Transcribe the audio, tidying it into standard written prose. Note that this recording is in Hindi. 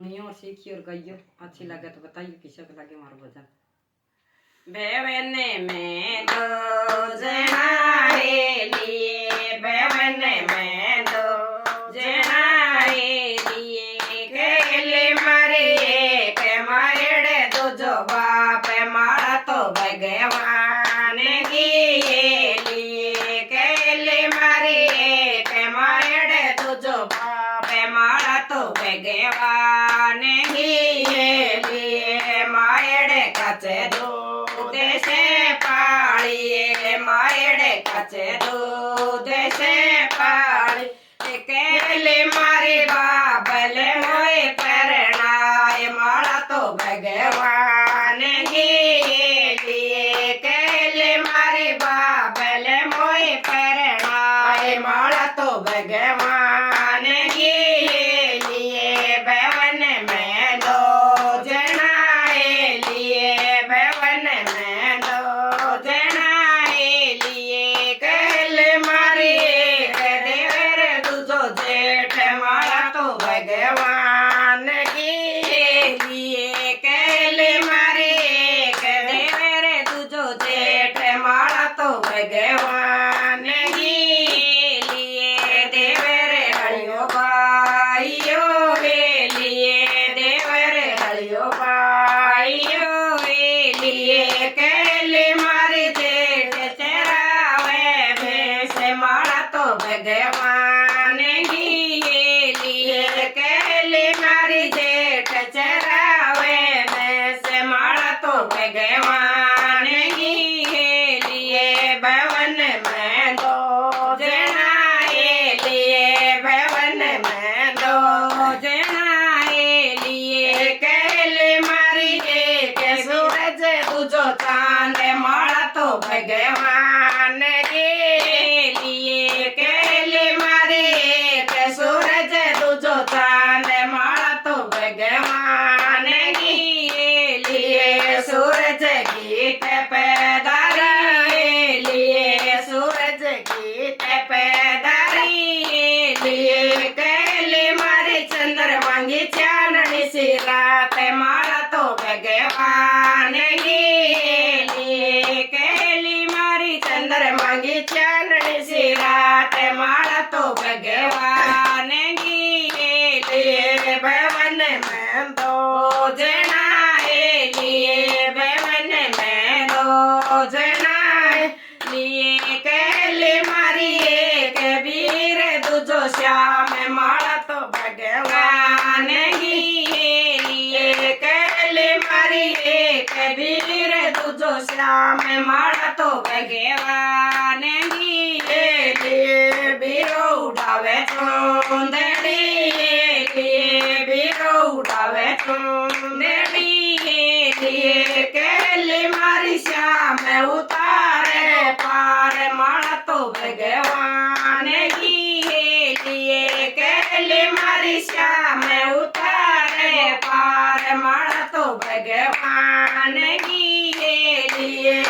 और सीखिए और गाइयो। अच्छी लगे तो बताइए किसे लगे हमारा भजन। बेवन में दो जनाए लिए, बेवन में दो जनाए लिए, केले मारे के मारे दो जो बाप मारा तो भगवान गिए लिए, केले मारे के मारे दो जो बाप मारा तो भगवान गिए लिए, मायड़े कचे दूध से पालिए, मायड़े कचे दूध से पाली, केले मारी बाबले मोए परणाए मारा तो भगवान गिए लिए, केले मारी बाबले मोए परणाए मारा तो भगवान गिए लिए, बेवन में दो जनाए लिए, बेवन में दो जनाए लिए, केले मारी देवर दूजो जेठ मारा तो भगवान गिए लिए, केले मारी देवर दूजो जेठ मारा तो भगवान गिए लिए, देवर हरियो भाइयो वे लिए, देवर हरियो भाइयो वे लिए, केले मारी जेठ चरावे भैंस मारा तो भगवान गिए लिए, केले मारी जेठ चरावे भैंस मारा तो भगवान गिए लिए, भवन में दो जनाए लिए, भवन में दो जनाए लिए, केले मारी एक सूरज दूजो चांद मारा तो भगवान गिए लिए, केले मारी एक सूरज दूजो चांद मारा तो भगवान गिए लिए, सूरज गीत पैदा रहे लिए, सूरज गीत पैदा रहे लिए, केले मारे चंद्र मांगी चांदनी सी रात मारा तो भगवान गिए लिए, केले मारी चंद्र मांगी चांदनी सी रात मारा तो भगवान गिए लिए, भवन में दो जनाए लिए, भवन में दो जनाए लिए, केले मारी एक वीर दूजो श्याम मारा तो भगवान गिए लिए, केले मारी एक वीर दूजो श्याम मारा तो भगवान गिए लिए, बीरो उड़ावे चुंदड़ी लिए, बीरो उड़ावे चुंदड़ी लिए, केले मारी श्याम उतारे पार मारा तो भगवान गिए लिए, केले मारी श्याम उतारे पार मारा तो भगवान गिए लिए।